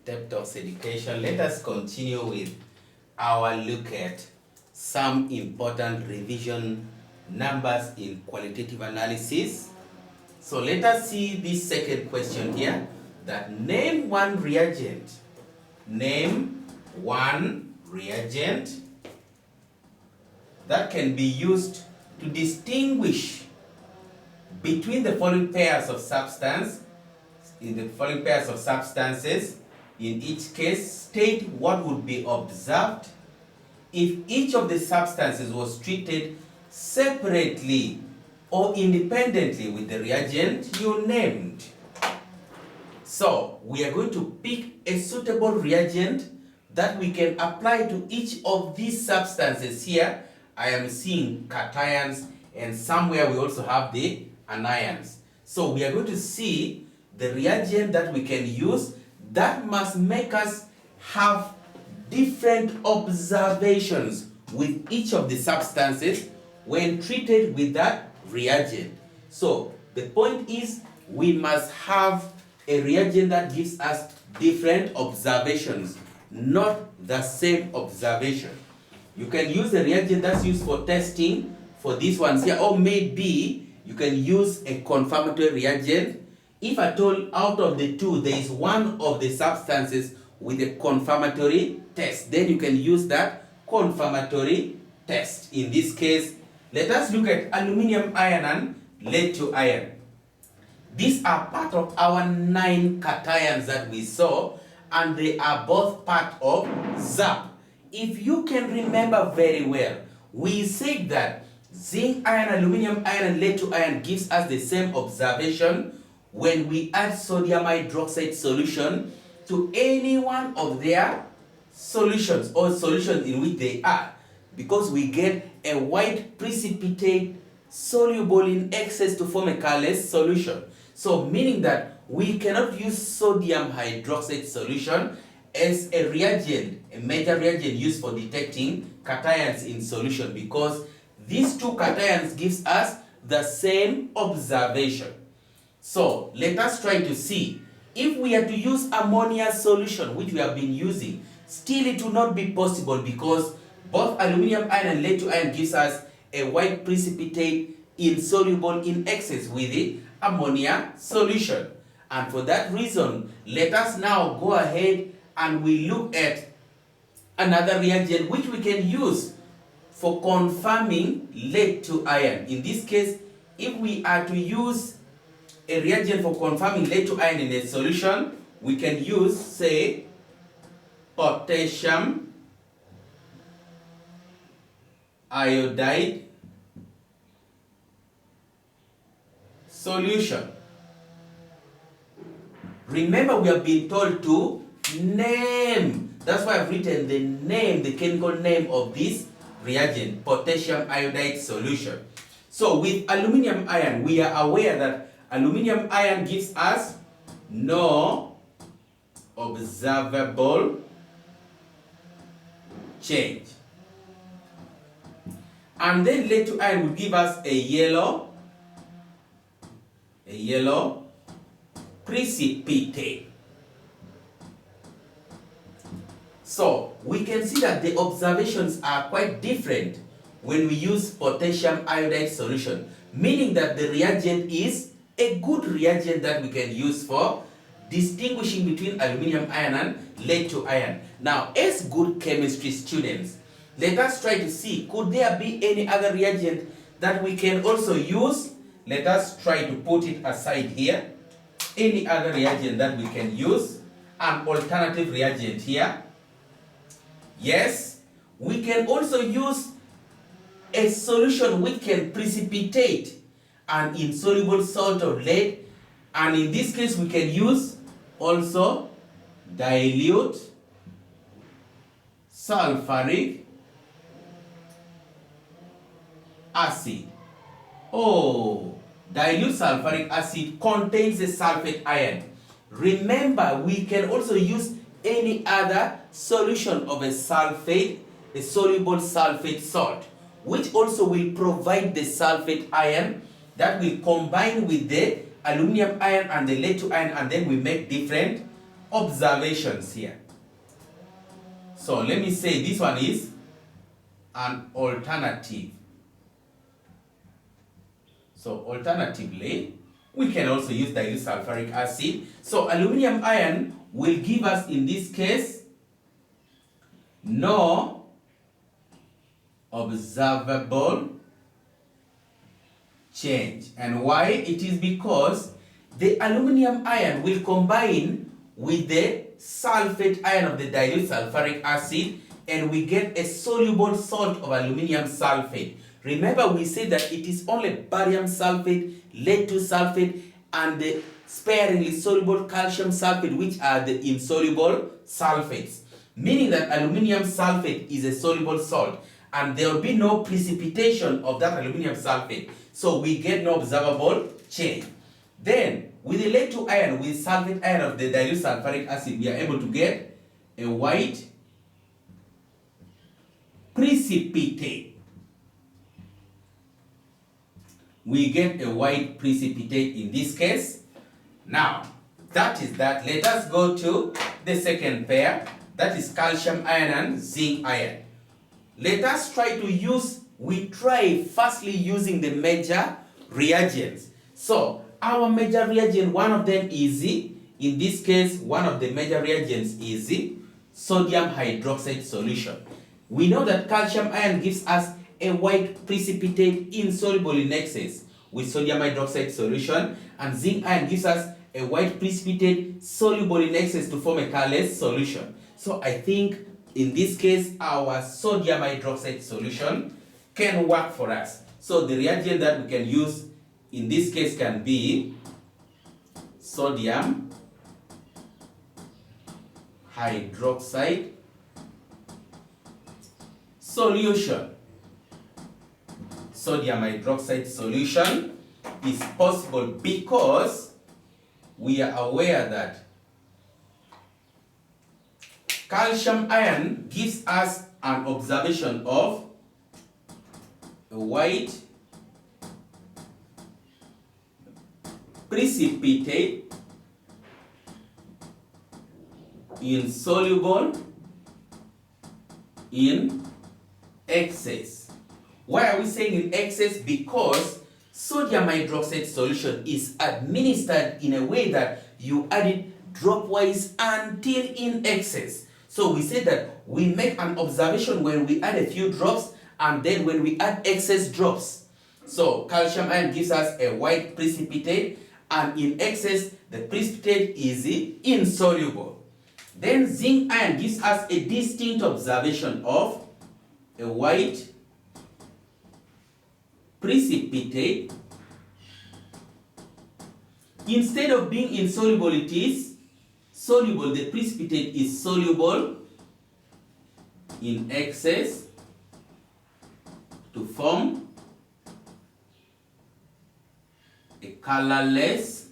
depth of education, let us continue with our look at some important revision numbers in qualitative analysis. So let us see this second question here, that name one reagent. Name one reagent that can be used to distinguish between the following pairs of substances. In each case, state what would be observed if each of the substances was treated separately or independently with the reagent you named. So we are going to pick a suitable reagent that we can apply to each of these substances. Here I am seeing cations, and somewhere we also have the anions. So we are going to see the reagent that we can use that must make us have different observations with each of the substances when treated with that reagent. So the point is, we must have a reagent that gives us different observations, not the same observation. You can use a reagent that's used for testing for these ones here, or maybe you can use a confirmatory reagent. If at all out of the two there is one of the substances with a confirmatory test, then you can use that confirmatory test. In this case, let us look at aluminium ion and lead ion. These are part of our 9 cations that we saw, and they are both part of ZAP. If you can remember very well, we said that zinc ion, aluminium ion, and lead ion gives us the same observation when we add sodium hydroxide solution to any one of their solutions, or solutions in which they are, because we get a white precipitate soluble in excess to form a colorless solution. So meaning that we cannot use sodium hydroxide solution as a reagent, a major reagent used for detecting cations in solution, because these two cations gives us the same observation. So let us try to see, if we are to use ammonia solution, which we have been using, still it will not be possible, because both aluminium ion and lead ion gives us a white precipitate insoluble in excess with the ammonia solution. And for that reason, let us now go ahead and we look at another reagent which we can use for confirming lead ion. In this case, if we are to use a reagent for confirming lead ion in a solution, we can use, say, potassium iodide solution. Remember, we have been told to name. That's why I've written the name, the chemical name of this reagent, potassium iodide solution. So with aluminium ion, we are aware that aluminium ion gives us no observable change. And then lead ion will give us a yellow precipitate. So we can see that the observations are quite different when we use potassium iodide solution, meaning that the reagent is a good reagent that we can use for distinguishing between aluminium ion and lead ion. Now, as good chemistry students, let us try to see, could there be any other reagent that we can also use? Let us try to put it aside here. Any other reagent that we can use, an alternative reagent here. Yes, we can also use a solution which can precipitate an insoluble salt of lead, and in this case we can use also dilute sulfuric acid. Dilute sulfuric acid contains a sulfate ion. Remember, we can also use any other solution of a sulfate, a soluble sulfate salt, which also will provide the sulfate ion that will combine with the aluminum ion and the lead ion, and then we make different observations here. So let me say this one is an alternative. So alternatively, we can also use dilute sulfuric acid. So aluminum ion will give us, in this case, no observable change. And why? It is because the aluminum ion will combine with the sulfate ion of the dilute sulfuric acid, and we get a soluble salt of aluminum sulfate. Remember, we said that it is only barium sulfate, lead 2 sulfate, and the sparingly soluble calcium sulfate, which are the insoluble sulfates. Meaning that aluminum sulfate is a soluble salt, and there will be no precipitation of that aluminum sulfate. So we get no observable change. Then, with the lead 2 ion, with sulfate ion of the dilute sulfuric acid, we are able to get a white precipitate. We get a white precipitate in this case. Now, that is that. Let us go to the second pair. That is calcium ion and zinc ion. Let us try to use, we try firstly using the major reagents. So, our major reagent, one of them is, in this case, one of the major reagents is sodium hydroxide solution. We know that calcium ion gives us a white precipitate insoluble in excess with sodium hydroxide solution, and zinc ion gives us a white precipitate soluble in excess to form a colorless solution. So I think in this case our sodium hydroxide solution can work for us. So the reagent that we can use in this case can be sodium hydroxide solution. Sodium hydroxide solution is possible because we are aware that calcium ion gives us an observation of a white precipitate insoluble in excess. Why are we saying in excess? Because sodium hydroxide solution is administered in a way that you add it dropwise until in excess. So we say that we make an observation when we add a few drops and then when we add excess drops. So calcium ion gives us a white precipitate, and in excess the precipitate is insoluble. Then zinc ion gives us a distinct observation of a white precipitate. Instead of being insoluble, it is soluble. The precipitate is soluble in excess to form a colorless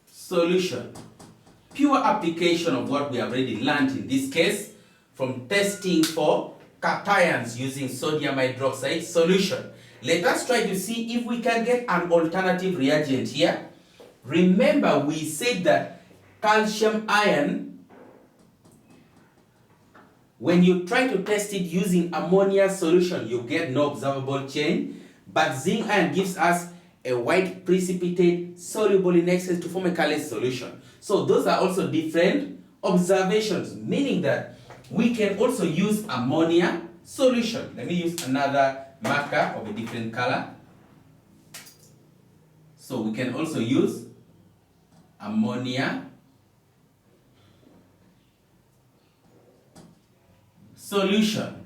solution. Pure application of what we have already learned in this case from testing for cations using sodium hydroxide solution. Let us try to see if we can get an alternative reagent here. Remember, we said that calcium ion, when you try to test it using ammonia solution, you get no observable change, but zinc ion gives us a white precipitate soluble in excess to form a colorless solution. So those are also different observations, meaning that we can also use ammonia solution. Let me use another marker of a different color. So we can also use ammonia solution.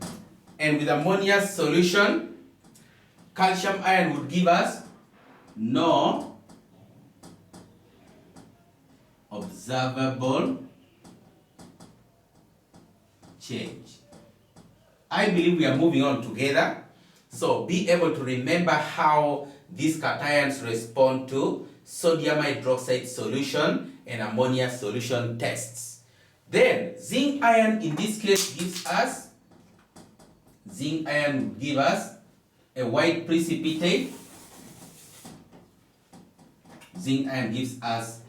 And with ammonia solution, calcium ion would give us no observable change. I believe we are moving on together. So be able to remember how these cations respond to sodium hydroxide solution and ammonia solution tests. Then zinc ion in this case gives us, zinc ion will give us a white precipitate. Zinc ion gives us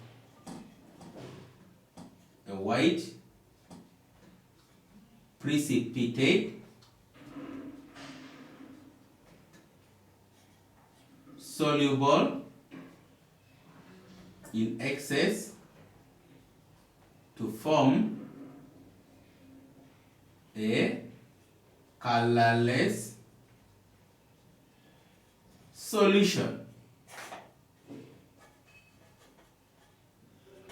white precipitate soluble in excess to form a colorless solution.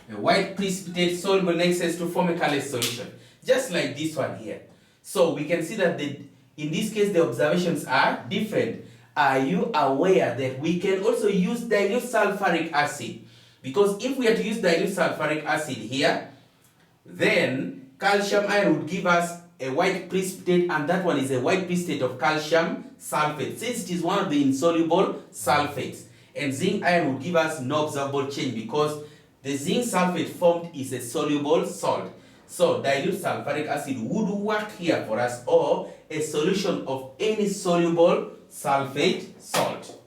A white precipitate soluble in excess to form a colorless solution. Just like this one here. So we can see that in this case the observations are different. Are you aware that we can also use dilute sulfuric acid? Because if we are to use dilute sulfuric acid here, then calcium ion would give us a white precipitate, and that one is a white precipitate of calcium sulfate, since it is one of the insoluble sulfates. And zinc ion would give us no observable change because the zinc sulfate formed is a soluble salt. So dilute sulfuric acid would work here for us, or a solution of any soluble sulfate salt.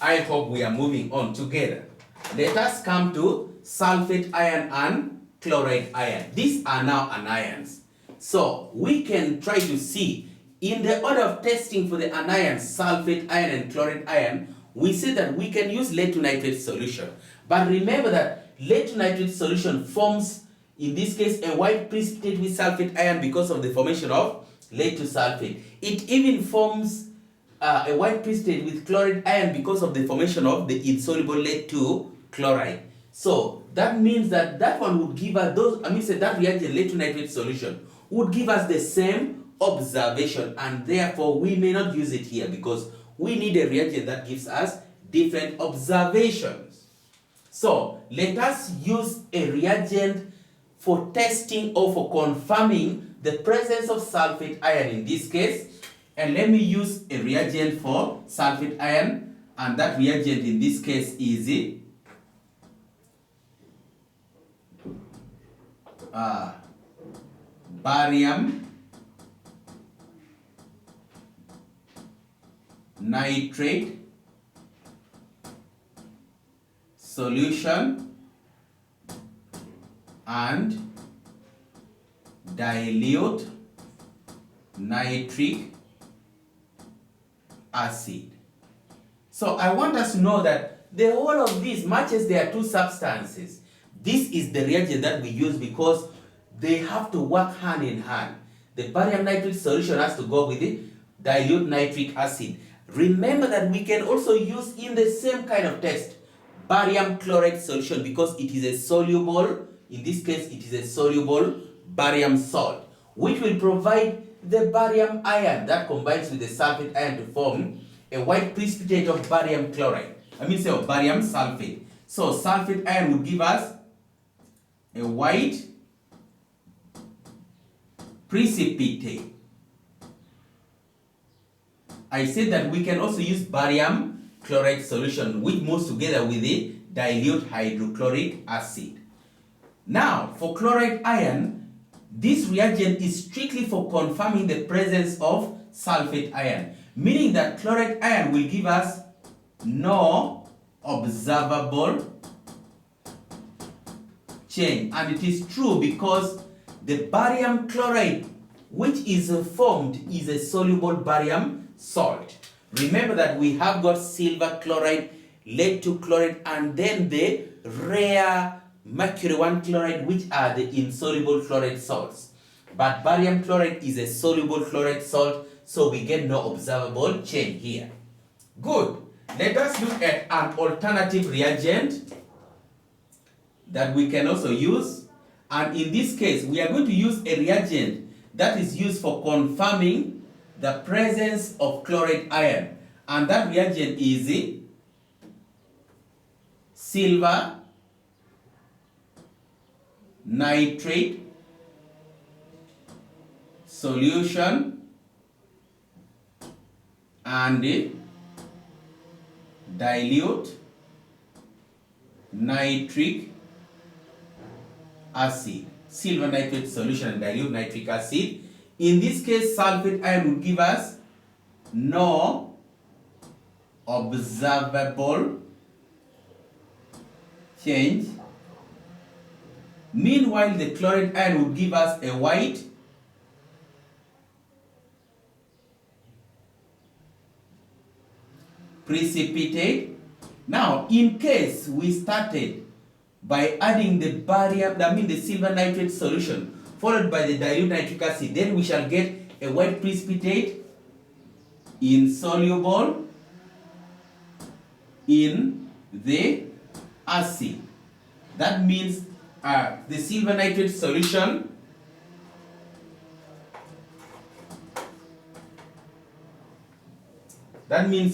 I hope we are moving on together. Let us come to sulfate ion and chloride ion. These are now anions. So we can try to see in the order of testing for the anions, sulfate ion and chloride ion, we say that we can use lead to nitrate solution. But remember that lead to nitrate solution forms, in this case, a white precipitate with sulfate ion because of the formation of lead to sulfate. It even forms a white precipitate with chloride ion because of the formation of the insoluble lead to chloride. So that means that that one would give us that reagent lead to nitrate solution would give us the same observation, and therefore we may not use it here because we need a reagent that gives us different observations. So let us use a reagent for testing or for confirming the presence of sulfate ion in this case. And let me use a reagent for sulfate ion, and that reagent in this case is barium nitrate solution and dilute nitric acid. So I want us to know that the whole of these, much as there are two substances, this is the reagent that we use because they have to work hand in hand. The barium nitrate solution has to go with the dilute nitric acid. Remember that we can also use in the same kind of test barium chloride solution because it is a soluble, in this case it is a soluble barium salt, which will provide the barium ion that combines with the sulfate ion to form a white precipitate of barium chloride. Of barium sulfate. So sulfate ion would give us a white precipitate. I said that we can also use barium chloride solution, which moves together with the dilute hydrochloric acid. Now, for chloride ion, this reagent is strictly for confirming the presence of sulfate ion, meaning that chloride ion will give us no observable change. And it is true because the barium chloride which is formed is a soluble barium salt. Remember that we have got silver chloride, lead 2 chloride, and then the rare mercury 1 chloride, which are the insoluble chloride salts. But barium chloride is a soluble chloride salt, so we get no observable change here. Good. Let us look at an alternative reagent that we can also use. And in this case, we are going to use a reagent that is used for confirming the presence of chloride ion. And that reagent is silver nitrate solution and dilute nitric acid. Silver nitrate solution and dilute nitric acid. In this case, sulfate ion will give us no observable change Meanwhile, the chloride ion would give us a white precipitate. Now, in case we started by adding the the silver nitrate solution followed by the dilute nitric acid, then we shall get a white precipitate insoluble in the acid. That means the silver nitrate solution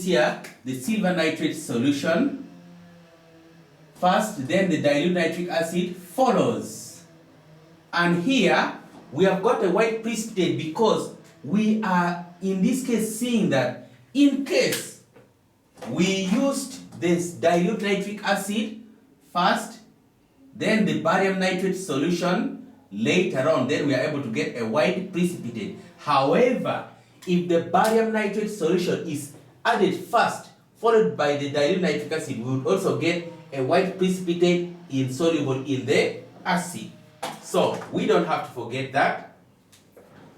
here the silver nitrate solution first, then the dilute nitric acid follows. And here we have got a white precipitate because we are in this case seeing that in case we used this dilute nitric acid first, then the barium nitrate solution later on, then we are able to get a white precipitate. However, if the barium nitrate solution is added first, followed by the dilute nitric acid, we would also get a white precipitate insoluble in the acid. So we don't have to forget that.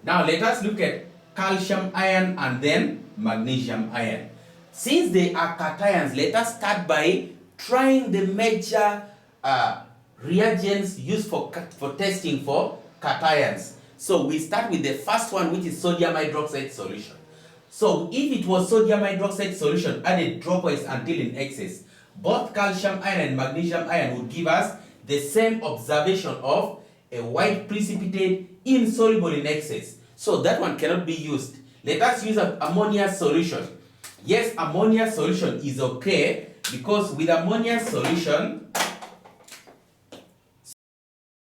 Now let us look at calcium ion and then magnesium ion. Since they are cations, let us start by trying the major reagents used for testing for cations. So we start with the first one, which is sodium hydroxide solution. So if it was sodium hydroxide solution added dropwise until in excess, both calcium ion and magnesium ion would give us the same observation of a white precipitate insoluble in excess. So that one cannot be used. Let us use an ammonia solution. Yes, ammonia solution is okay because with ammonia solution,